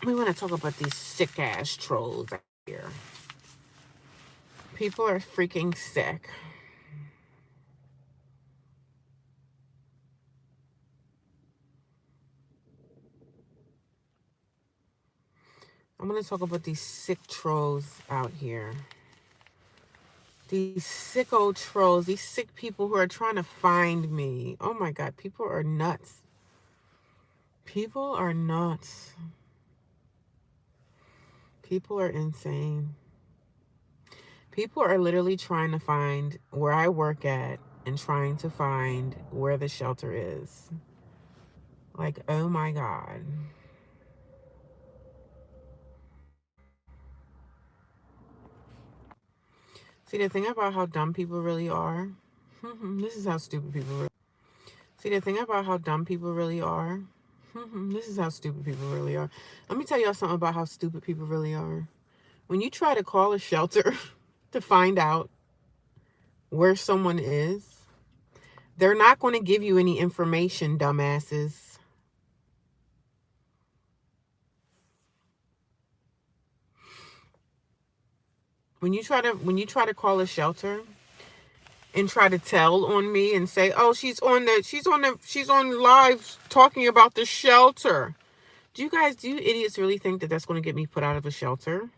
We want to talk about these sick ass trolls out here. People are freaking sick. I'm going to talk about these sick trolls out here. These sick old trolls, these sick people who are trying to find me. Oh my God, people are nuts. People are nuts. People are insane. People are literally trying to find where I work at and trying to find where the shelter is. Like, oh my God. See, the thing about how dumb people really are, this is how stupid people really. See, the thing about how dumb people really are, this is how stupid people really are. Let me tell y'all something about how stupid people really are. When you try to call a shelter to find out where someone is, they're not going to give you any information, dumbasses. When you try to call a shelter and try to tell on me and say, "Oh, she's on live talking about the shelter." Do you idiots really think that that's going to get me put out of a shelter?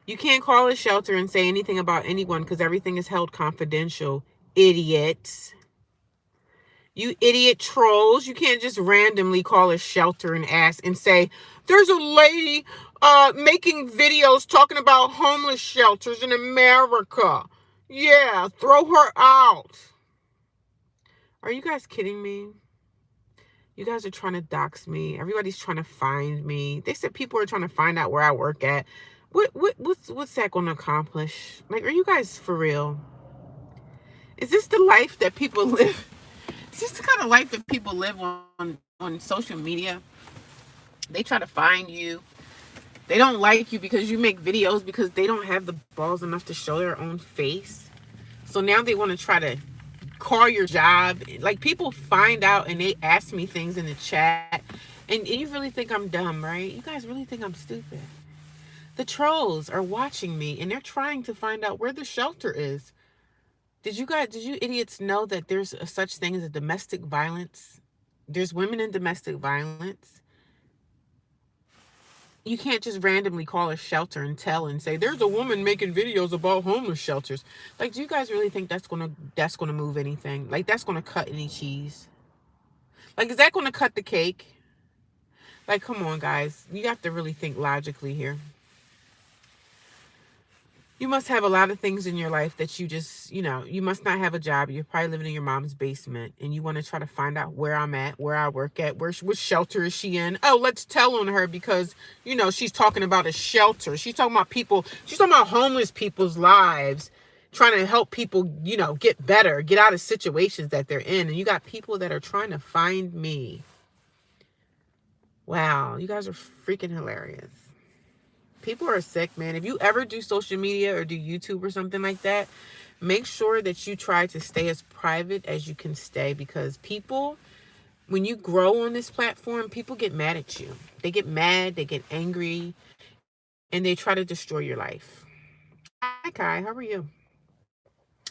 You can't call a shelter and say anything about anyone because everything is held confidential, idiots. You idiot trolls. You can't just randomly call a shelter and ask and say, there's a lady making videos talking about homeless shelters in America. Yeah, throw her out. Are you guys kidding me? You guys are trying to dox me. Everybody's trying to find me. They said people are trying to find out where I work at. What's that going to accomplish? Like, are you guys for real? Is this the life that people live? Is this the kind of life that people live on social media? They try to find you. They don't like you because you make videos because they don't have the balls enough to show their own face. So now they want to try to call your job. Like, people find out and they ask me things in the chat. And you really think I'm dumb, right? You guys really think I'm stupid. The trolls are watching me and they're trying to find out where the shelter is. Did you idiots know that there's a such thing as a domestic violence? There's women in domestic violence. You can't just randomly call a shelter and tell and say there's a woman making videos about homeless shelters. Like, do you guys really think that's gonna move anything? Like, that's gonna cut any cheese? Like, is that gonna cut the cake? Like, come on, guys. You have to really think logically here. You must have a lot of things in your life that you just, you must not have a job. You're probably living in your mom's basement and you want to try to find out where I'm at, where I work at, which shelter is she in? Oh, let's tell on her because, she's talking about a shelter. She's talking about people, she's talking about homeless people's lives, trying to help people, get better, get out of situations that they're in. And you got people that are trying to find me. Wow, you guys are freaking hilarious. People are sick, man. If you ever do social media or do YouTube or something like that, make sure that you try to stay as private as you can stay, because people, when you grow on this platform, people get mad at you. They get mad, they get angry, and they try to destroy your life. Hi, Kai. How are you?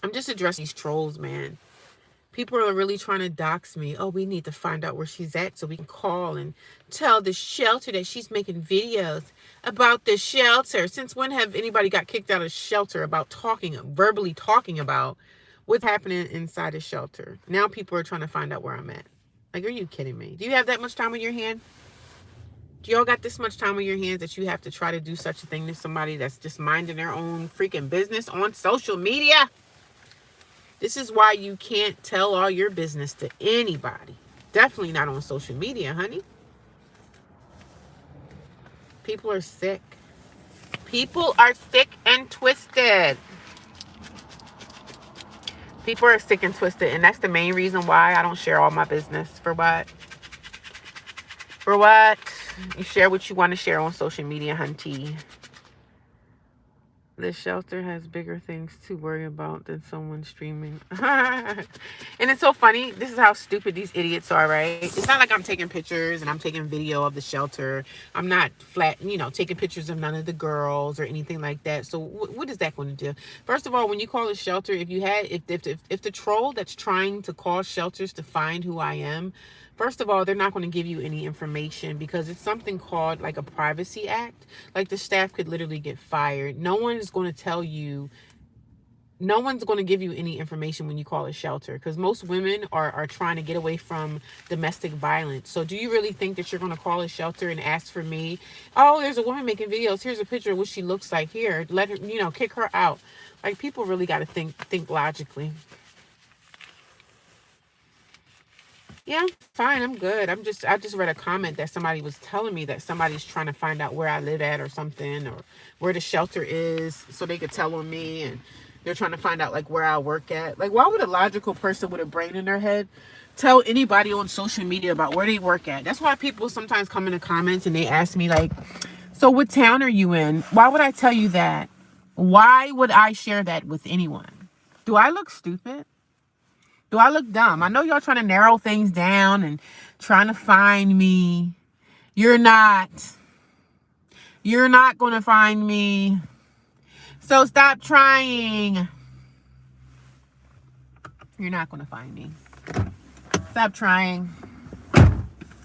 I'm just addressing these trolls, man. People are really trying to dox me. Oh, we need to find out where she's at so we can call and tell the shelter that she's making videos about the shelter. Since when have anybody got kicked out of shelter about verbally talking about what's happening inside a shelter? Now people are trying to find out where I'm at. Like, are you kidding me? Do you have that much time on your hand? Do y'all got this much time on your hands that you have to try to do such a thing to somebody that's just minding their own freaking business on social media? This is why you can't tell all your business to anybody. Definitely not on social media, honey. People are sick. People are sick and twisted. People are sick and twisted, and that's the main reason why I don't share all my business. For what? For what? You share what you want to share on social media, hunty. The shelter has bigger things to worry about than someone streaming. And it's so funny. This is how stupid these idiots are, right? It's not like I'm taking pictures and I'm taking video of the shelter. I'm not taking pictures of none of the girls or anything like that. So what is that going to do? First of all, when you call a shelter, if the troll that's trying to call shelters to find who I am, first of all, they're not going to give you any information because it's something called like a privacy act. Like the staff could literally get fired. No one is going to tell you, no one's going to give you any information when you call a shelter because most women are trying to get away from domestic violence. So do you really think that you're going to call a shelter and ask for me? Oh, there's a woman making videos. Here's a picture of what she looks like. Here, let her, kick her out. Like, people really got to think logically. Yeah, I'm fine. I'm good. I just read a comment that somebody was telling me that somebody's trying to find out where I live at or something, or where the shelter is so they could tell on me, and they're trying to find out like where I work at. Like, why would a logical person with a brain in their head tell anybody on social media about where they work at? That's why people sometimes come in the comments and they ask me like, so what town are you in? Why would I tell you that? Why would I share that with anyone? Do I look stupid? Do I look dumb? I know y'all trying to narrow things down and trying to find me. You're not. You're not going to find me. So stop trying. You're not going to find me. Stop trying.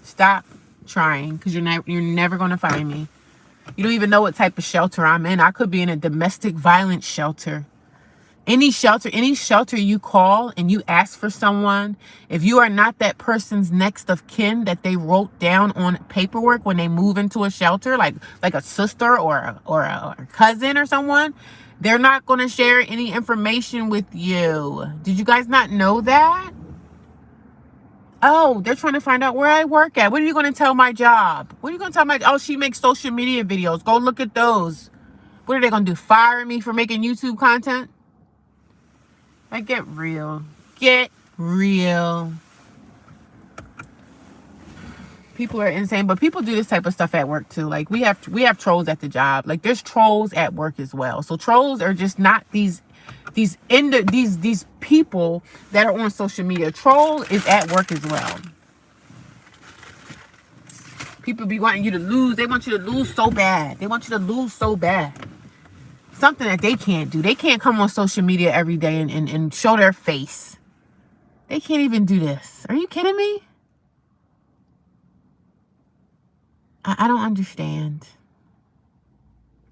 Stop trying, because you're never going to find me. You don't even know what type of shelter I'm in. I could be in a domestic violence shelter. Any shelter you call and you ask for someone, if you are not that person's next of kin that they wrote down on paperwork when they move into a shelter, like a sister or a cousin or someone, they're not going to share any information with you. Did you guys not know that? Oh, they're trying to find out where I work at. What are you going to tell my job? What are you going to tell my... Oh, she makes social media videos. Go look at those. What are they going to do? Fire me for making YouTube content? Like, get real. Get real. People are insane, but people do this type of stuff at work too. Like, we have trolls at the job. Like, there's trolls at work as well. So trolls are just not these people that are on social media. Troll is at work as well. People be wanting you to lose. They want you to lose so bad. They want you to lose so bad. Something that they can't do. They can't come on social media every day and show their face. They can't even do this. Are you kidding me? I don't understand.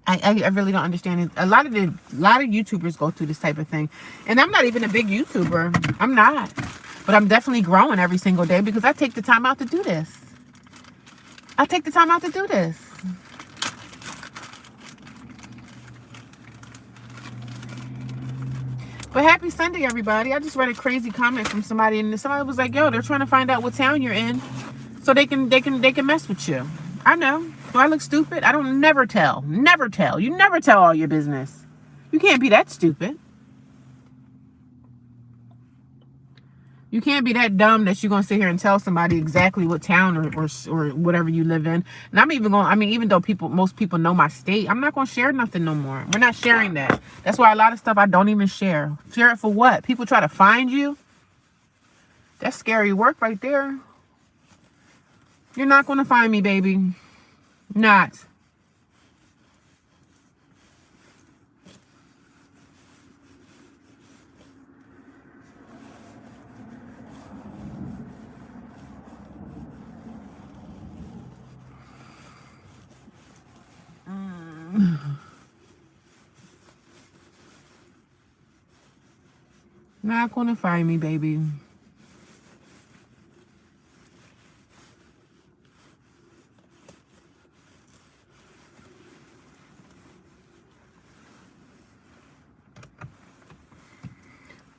I really don't understand it. A lot of YouTubers go through this type of thing. And I'm not even a big YouTuber. I'm not. But I'm definitely growing every single day because I take the time out to do this. I take the time out to do this. But happy Sunday, everybody. I just read a crazy comment from somebody, and somebody was like, yo, they're trying to find out what town you're in so they can mess with you. I know. Do I look stupid? I don't never tell. Never tell. You never tell all your business. You can't be that stupid. You can't be that dumb that you're going to sit here and tell somebody exactly what town or whatever you live in. And I'm even going, I mean, even though most people know my state, I'm not going to share nothing no more. We're not sharing that. That's why a lot of stuff I don't even share. Share it for what? People try to find you? That's scary work right there. You're not going to find me, baby. Not. Not gonna find me, baby.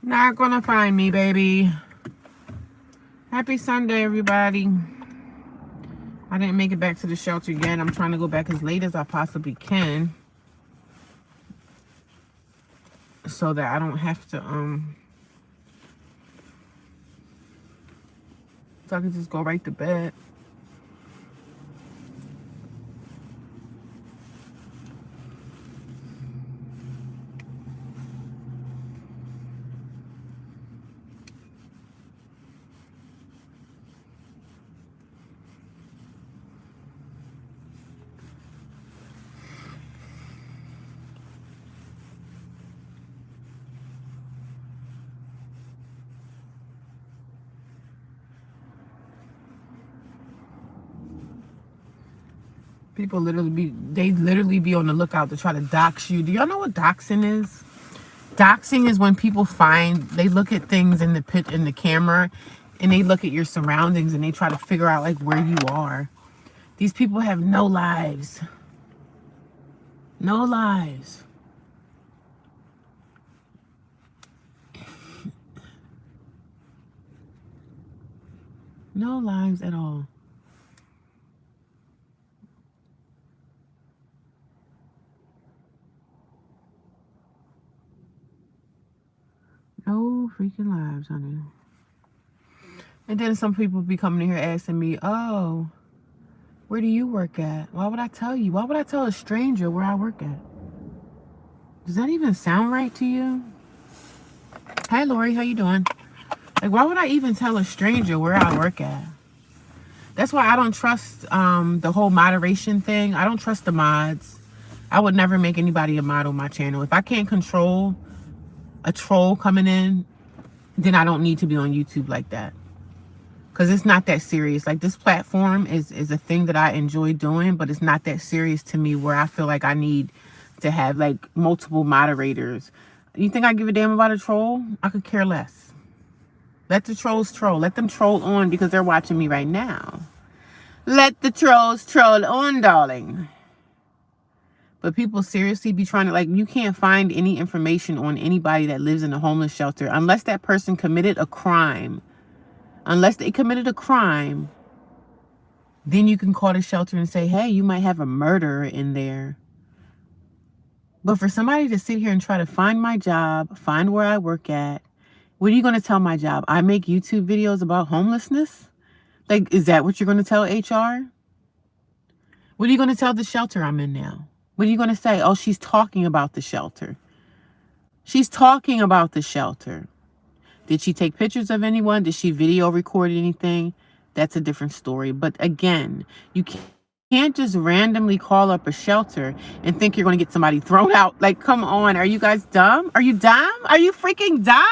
Not gonna find me, baby. Happy Sunday, everybody. I didn't make it back to the shelter yet. I'm trying to go back as late as I possibly can, so that I don't have to, so I can just go right to bed. People literally be on the lookout to try to dox you. Do y'all know what doxing is? Doxing is when people they look at things in the camera, and they look at your surroundings and they try to figure out like where you are. These people have no lives. No lives. No lives at all. No freaking lives, honey. And then some people be coming in here asking me, oh, where do you work at? Why would I tell you? Why would I tell a stranger where I work at? Does that even sound right to you? Hi, Lori. How you doing? Like, why would I even tell a stranger where I work at? That's why I don't trust the whole moderation thing. I don't trust the mods. I would never make anybody a mod on my channel. If I can't control a troll coming in, then I don't need to be on YouTube like that. Because it's not that serious. Like, this platform is a thing that I enjoy doing, but it's not that serious to me where I feel like I need to have, like, multiple moderators. You think I give a damn about a troll? I could care less. Let the trolls troll. Let them troll on because they're watching me right now. Let the trolls troll on, darling. But people seriously be trying to, like, you can't find any information on anybody that lives in a homeless shelter unless that person committed a crime. Unless they committed a crime, then you can call the shelter and say, hey, you might have a murderer in there. But for somebody to sit here and try to find my job, find where I work at, what are you going to tell my job? I make YouTube videos about homelessness? Like, is that what you're going to tell HR? What are you going to tell the shelter I'm in now? What are you going to say? Oh, she's talking about the shelter. She's talking about the shelter. Did she take pictures of anyone? Did she video record anything? That's a different story. But again, you can't just randomly call up a shelter and think you're going to get somebody thrown out. Like, come on. Are you guys dumb? Are you dumb? Are you freaking dumb?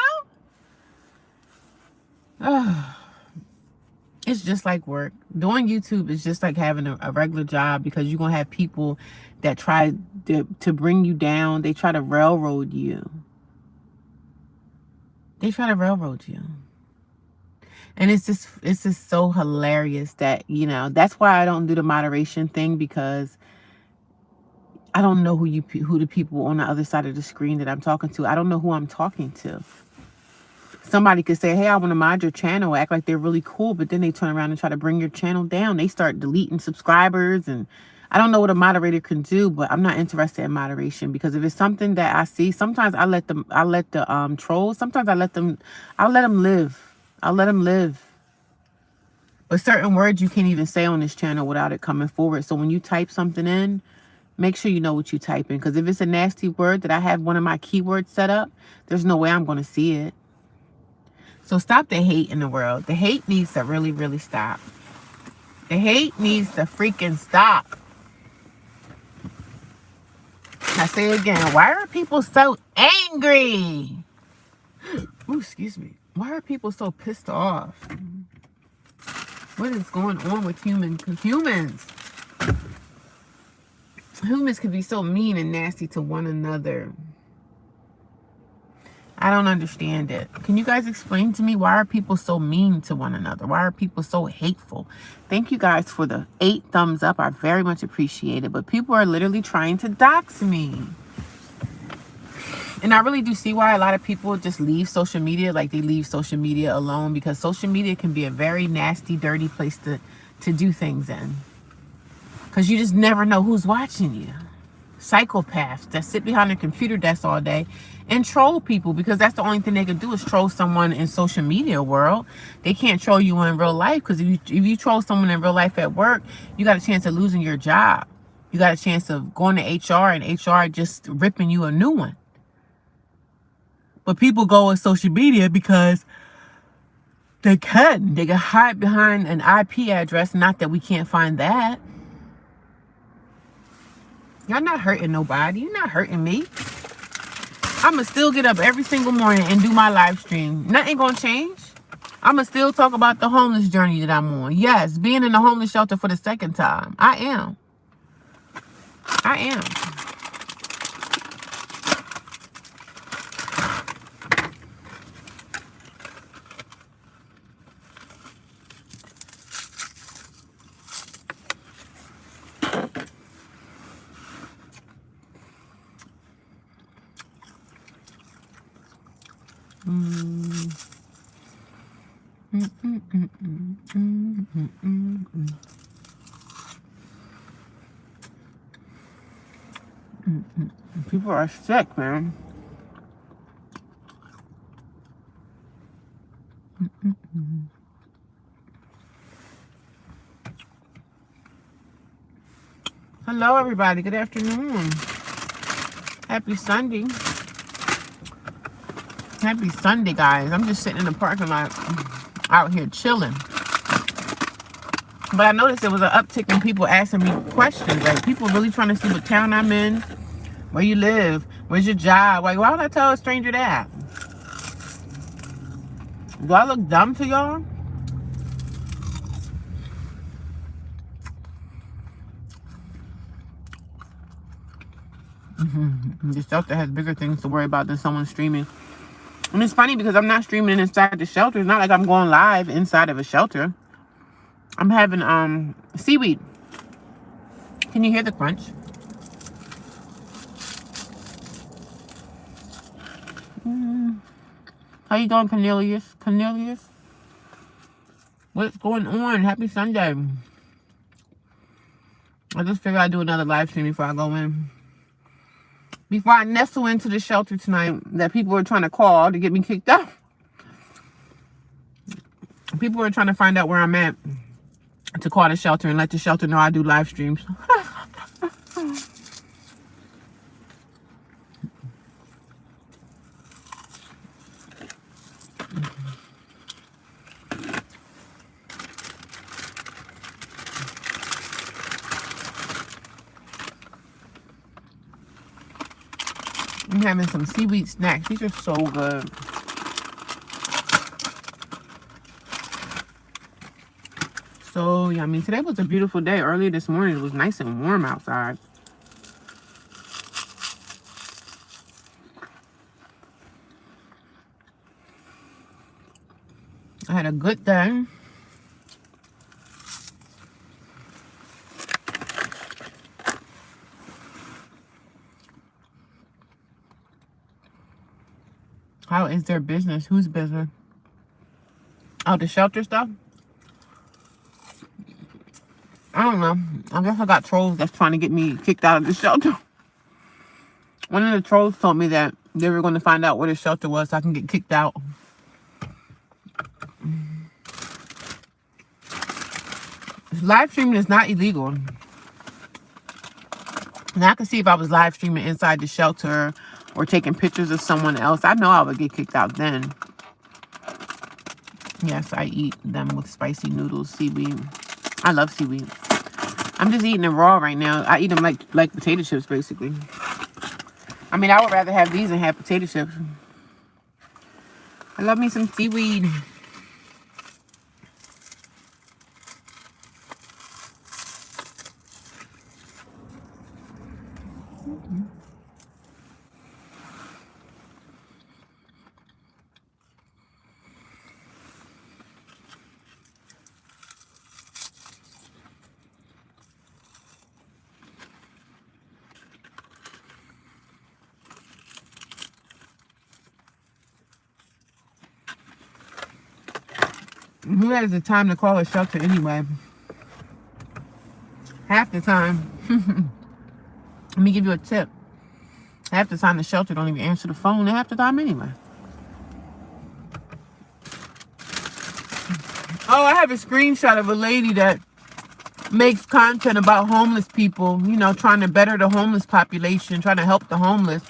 It's just like work. Doing YouTube is just like having a regular job because you're going to have people that try to bring you down. They try to railroad you. They try to railroad you. And it's just so hilarious that, you know, that's why I don't do the moderation thing, because I don't know who the people on the other side of the screen that I'm talking to. I don't know who I'm talking to. Somebody could say, hey, I want to mod your channel, act like they're really cool, but then they turn around and try to bring your channel down. They start deleting subscribers, and I don't know what a moderator can do, but I'm not interested in moderation, because if it's something that I see, sometimes I let the trolls, sometimes I'll let them live. I'll let them live. But certain words you can't even say on this channel without it coming forward. So when you type something in, make sure you know what you type in, because if it's a nasty word that I have one of my keywords set up, there's no way I'm going to see it. So stop the hate in the world. The hate needs to really, really stop. The hate needs to freaking stop. I say again, why are people so angry? Ooh, excuse me. Why are people so pissed off? What is going on with humans? Humans can be so mean and nasty to one another. I don't understand it. Can you guys explain to me, why are people so mean to one another? Why are people so hateful? Thank you guys for the 8 thumbs up. I very much appreciate it. But people are literally trying to dox me. And I really do see why a lot of people just leave social media. Like, they leave social media alone, because social media can be a very nasty, dirty place to do things in. Because you just never know who's watching you. Psychopaths that sit behind a computer desk all day and troll people, because that's the only thing they can do is troll someone in social media world. They can't troll you in real life, because if you troll someone in real life at work, you got a chance of losing your job. You got a chance of going to HR and HR just ripping you a new one. But people go on social media because they can hide behind an IP address. Not that we can't find that. Y'all not hurting nobody. You're not hurting me. I'ma still get up every single morning and do my live stream. Nothing gonna change. I'ma still talk about the homeless journey that I'm on. Yes, being in a homeless shelter for the 2nd time. I am. I am. People are sick, man. Hello, everybody. Good afternoon. Happy Sunday. Happy Sunday, guys. I'm just sitting in the parking lot out here chilling. But I noticed there was an uptick in people asking me questions. Like, people really trying to see what town I'm in, where you live, where's your job. Like, why would I tell a stranger that? Do I look dumb to y'all? The shelter has bigger things to worry about than someone streaming. And it's funny because I'm not streaming inside the shelter. It's not like I'm going live inside of a shelter. I'm having seaweed. Can you hear the crunch? How you doing, Cornelius? Cornelius? What's going on? Happy Sunday. I just figured I'd do another live stream before I go in. Before I nestle into the shelter tonight that people are trying to call to get me kicked out. People are trying to find out where I'm at to call the shelter and let the shelter know I do live streams. I'm having some seaweed snacks. These are so good. So yummy. Today was a beautiful day. Earlier this morning, it was nice and warm outside. I had a good day. How is their business? Whose business? Oh, the shelter stuff? I don't know. I guess I got trolls that's trying to get me kicked out of the shelter. One of the trolls told me that they were going to find out where the shelter was so I can get kicked out. Live streaming is not illegal. Now I can see if I was live streaming inside the shelter or taking pictures of someone else. I know I would get kicked out then. Yes, I eat them with spicy noodles, seaweed. I love seaweed. I'm just eating them raw right now. I eat them like potato chips, basically. I mean, I would rather have these than have potato chips. I love me some seaweed. Who has the time to call a shelter anyway? Half the time. Let me give you a tip. Half the time the shelter don't even answer the phone. Half the time anyway. Oh, I have a screenshot of a lady that makes content about homeless people. You know, trying to better the homeless population. Trying to help the homeless.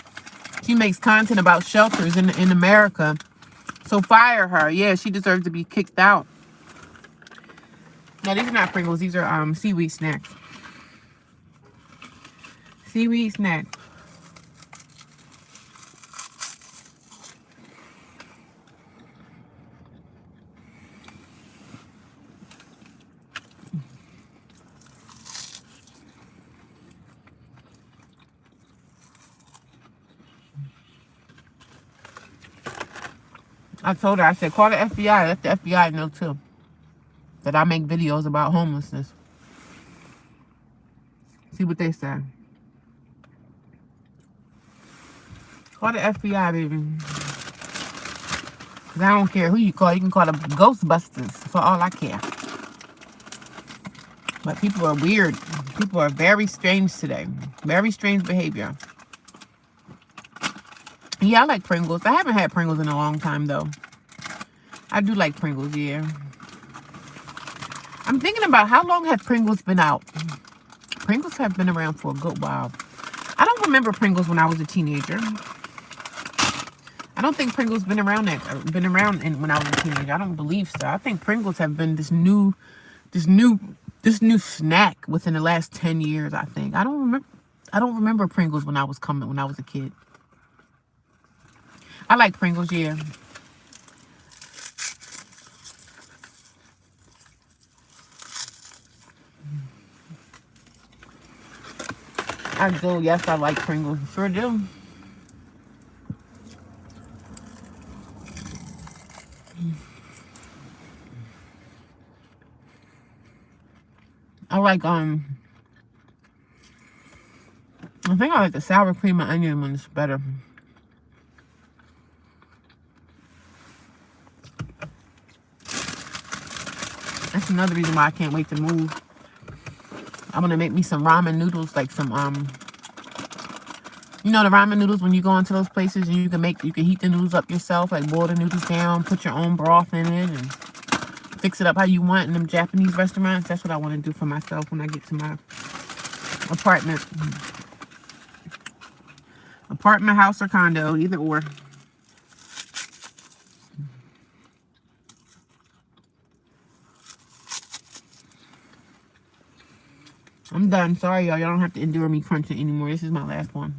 She makes content about shelters in America. So fire her. Yeah, she deserves to be kicked out. No, these are not Pringles. These are seaweed snacks. Seaweed snack. I told her, I said, call the FBI. Let the FBI know, too, that I make videos about homelessness. See what they say. Call the FBI, baby. 'Cause I don't care who you call. You can call the Ghostbusters for all I care. But people are weird. People are very strange today. Very strange behavior. Yeah, I like Pringles. I haven't had Pringles in a long time, though. I do like Pringles, yeah. I'm thinking about how long have Pringles been out? Pringles have been around for a good while. I don't remember Pringles when I was a teenager. I don't think Pringles been around when I was a teenager. I don't believe so. I think Pringles have been this new snack within the last 10 years, I think. I don't remember Pringles when I was a kid. I like Pringles, yeah. I do, yes, I like Pringles. Sure do. I like I think I like the sour cream and onion one is better. That's another reason why I can't wait to move. I'm gonna make me some ramen noodles, like some you know the ramen noodles when you go into those places and you can heat the noodles up yourself, like boil the noodles down, put your own broth in it, and fix it up how you want in them Japanese restaurants. That's what I want to do for myself when I get to my apartment. Apartment, house, or condo, either or. I'm done. Sorry, y'all. Y'all don't have to endure me crunching anymore. This is my last one.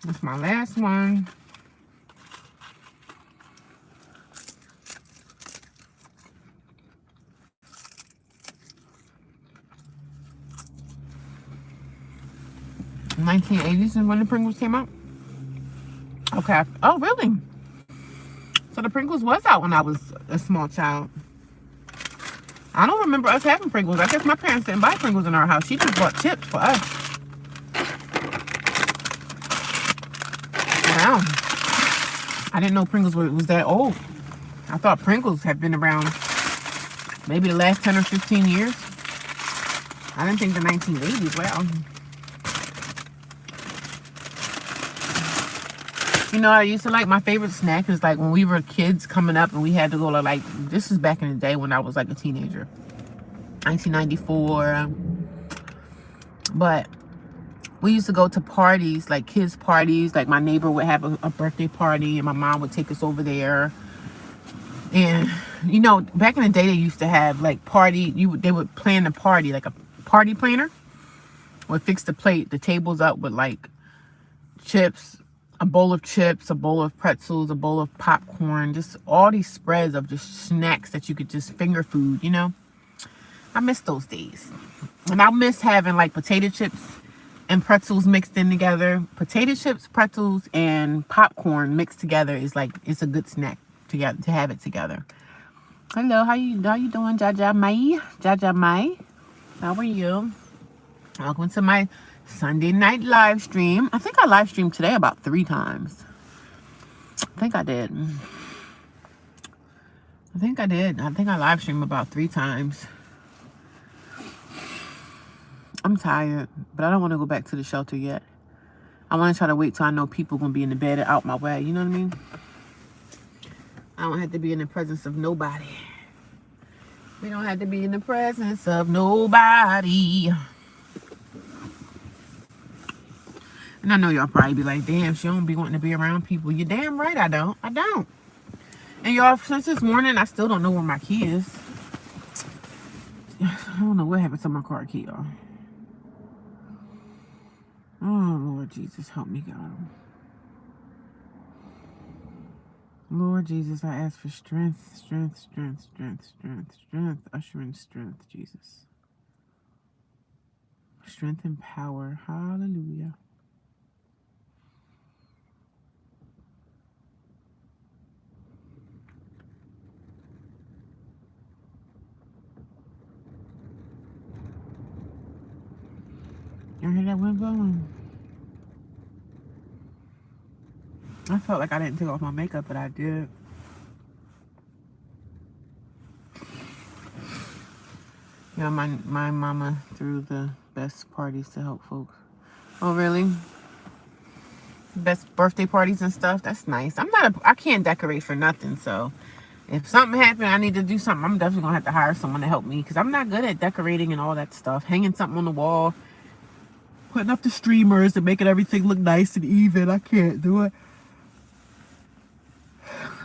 That's my last one. In 1980s is when the Pringles came out? Okay. Oh, really? So the Pringles was out when I was a small child. I don't remember us having Pringles. I guess my parents didn't buy Pringles in our house. She just bought chips for us. Wow. I didn't know Pringles was that old. I thought Pringles had been around maybe the last 10 or 15 years. I didn't think the 1980s. Wow. You know, I used to like, my favorite snack is like when we were kids coming up and we had to go to, like, this is back in the day when I was like a teenager. 1994. But we used to go to parties, like kids parties. Like my neighbor would have a birthday party and my mom would take us over there. And, you know, back in the day they used to have like they would plan the party, like a party planner would fix the tables up with like chips, a bowl of chips, a bowl of pretzels, a bowl of popcorn, just all these spreads of just snacks that you could just finger food, you know. I miss those days. And I miss having like potato chips and pretzels mixed in together. Potato chips, pretzels, and popcorn mixed together is like, it's a good snack to have it together. Hello, how you doing, Jaja Mai? Jaja Mai, how are you? Welcome to my Sunday night live stream. I think I live streamed today about 3 times. I think I did. I think I live streamed about 3 times. I'm tired, but I don't want to go back to the shelter yet. I want to try to wait till I know people going to be in the bed out my way. You know what I mean? I don't have to be in the presence of nobody. We don't have to be in the presence of nobody. And I know y'all probably be like, damn, she don't be wanting to be around people. You're damn right I don't. I don't. And y'all, since this morning, I still don't know where my key is. I don't know what happened to my car key, y'all. Oh, Lord Jesus, help me, God. Lord Jesus, I ask for strength, strength, strength, strength, strength, strength. Usher in strength, Jesus. Strength and power. Hallelujah. You hear that wind blowing? I felt like I didn't take off my makeup, but I did. Yeah, my mama threw the best parties to help folks. Oh, really? Best birthday parties and stuff. That's nice. I can't decorate for nothing, so if something happened, I need to do something, I'm definitely gonna have to hire someone to help me, because I'm not good at decorating and all that stuff. Hanging something on the wall, putting up the streamers and making everything look nice and even. I can't do it.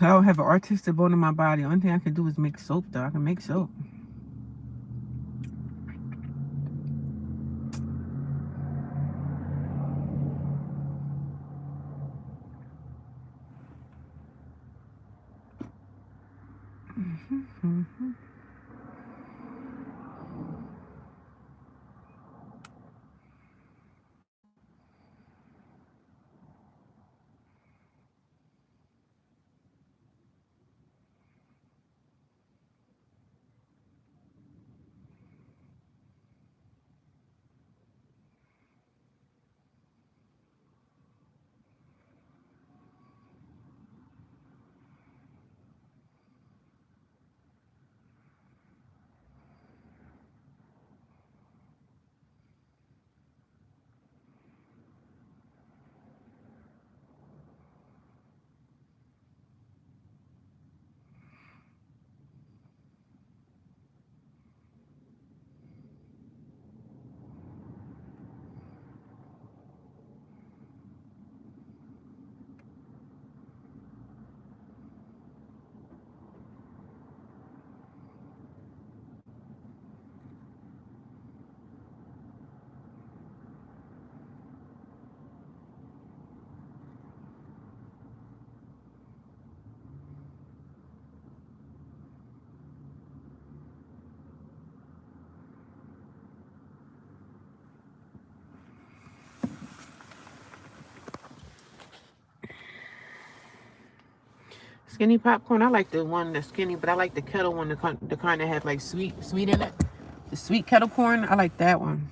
I don't have an artistic bone in my body. The only thing I can do is make soap, though. I can make soap. Skinny popcorn, I like the one that's skinny, but I like the kettle one, the kind that had like sweet in it. The sweet kettle corn, I like that one.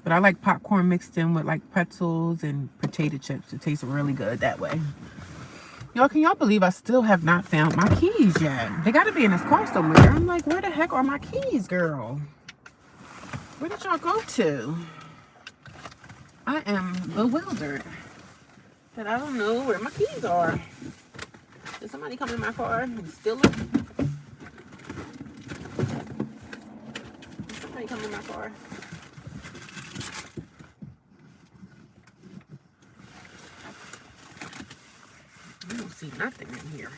But I like popcorn mixed in with like pretzels and potato chips. It tastes really good that way. Y'all, can y'all believe I still have not found my keys yet? They gotta be in this car somewhere. I'm like, where the heck are my keys, girl? Where did y'all go to? I am bewildered that I don't know where my keys are. Did somebody come in my car and steal them? Did somebody come in my car? I don't see nothing in here.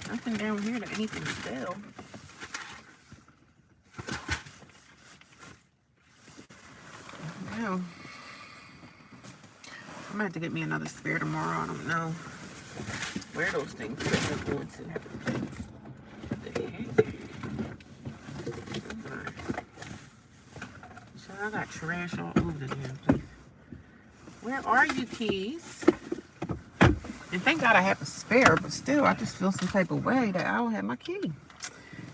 Nothing down here that anything to steal. No. I'm gonna have to get me another spare tomorrow. I don't know where those things are going to. What the heck? So I got trash all over the damn place. Where are you, keys? And thank God I have a spare, but still, I just feel some type of way that I don't have my key.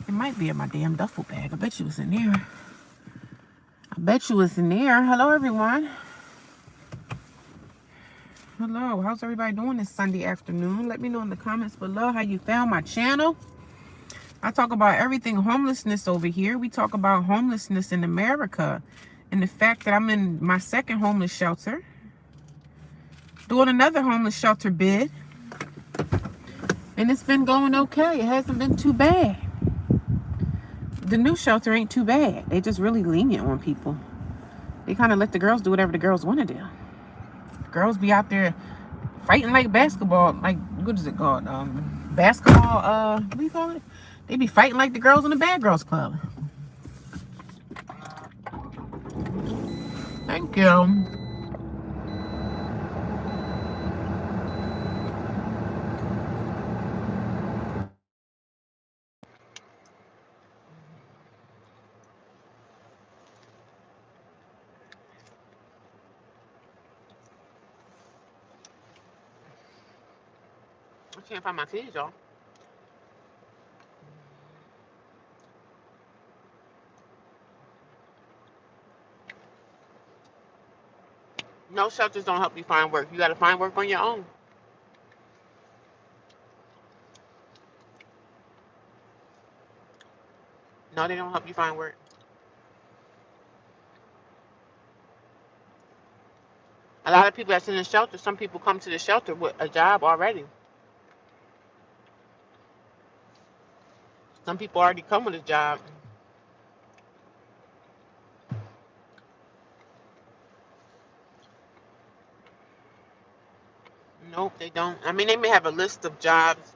It might be in my damn duffel bag. I bet you it's in there. I bet you it's in there. Hello, everyone. Hello, how's everybody doing this Sunday afternoon? Let me know in the comments below how you found my channel. I talk about everything homelessness over here. We talk about homelessness in America and the fact that I'm in my second homeless shelter, doing another homeless shelter bid, and it's been going okay. It hasn't been too bad. The new shelter ain't too bad. They just really lenient on people. They kind of let the girls do whatever the girls want to do. Girls be out there fighting like basketball, like, what is it called? Basketball, what do you call it? They be fighting like the girls in the Bad Girls Club. Thank you. I can't find my keys, y'all. No shelters don't help you find work. You got to find work on your own. No, they don't help you find work. A lot of people that's in the shelter, some people come to the shelter with a job already. Some people already come with a job. Nope, they don't. I mean, they may have a list of jobs.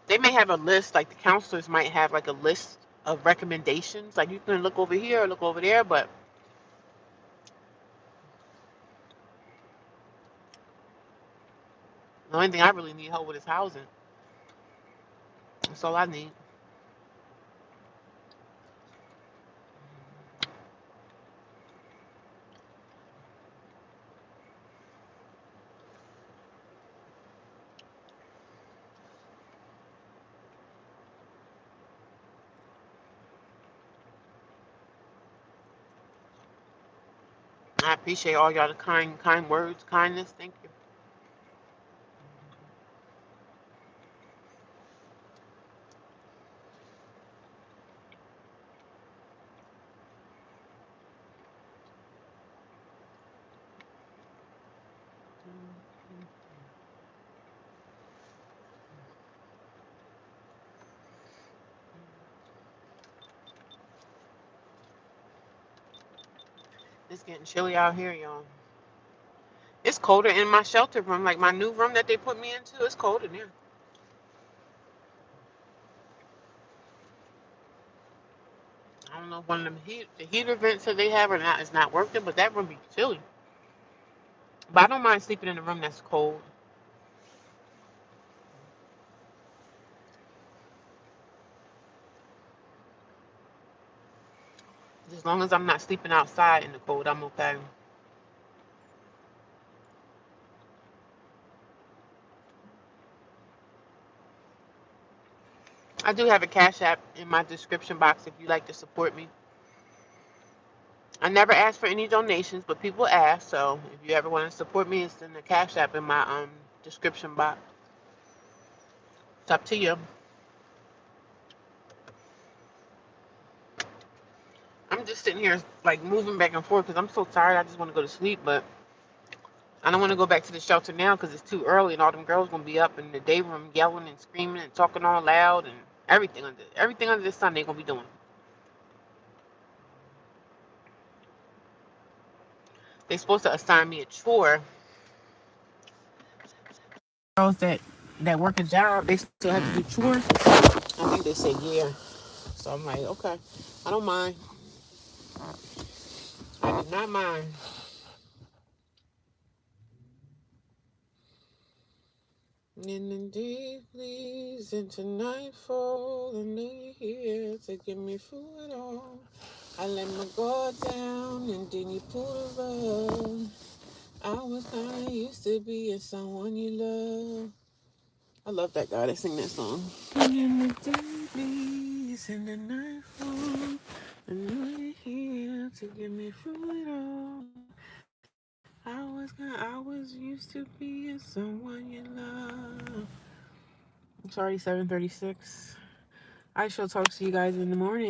They may have a list, like the counselors might have like a list of recommendations. Like you can look over here or look over there, but the only thing I really need help with is housing. That's all I need. I appreciate all y'all the kind words, kindness. Thank you. It's getting chilly out here, y'all. It's colder in my shelter room, like my new room that they put me into. It's cold in there. I don't know if one of them the heater vents that they have or not is not working, but that room be chilly. But I don't mind sleeping in a room that's cold. As long as I'm not sleeping outside in the cold, I'm okay. I do have a Cash App in my description box if you'd like to support me. I never ask for any donations, but people ask, so if you ever want to support me, it's in the Cash App in my description box. It's up to you. I'm just sitting here like moving back and forth because I'm so tired. I just want to go to sleep, but I don't want to go back to the shelter now because it's too early and all them girls gonna be up in the day room yelling and screaming and talking all loud and everything under the sun they gonna be doing. They supposed to assign me a chore. Girls that work a job, they still have to do chores. I think they said yeah. So I'm like, okay, I don't mind. I do not mind. In the deep leaves into nightfall, and then you here to give me through it all. I let my guard down, and then you pulled the rug. I was kinda used to being someone you love. I love that guy that sing that song. In the deep leaves in the nightfall, and then you here to give me through it all. I was used to being someone you love. It's already 7:36. I shall talk to you guys in the morning.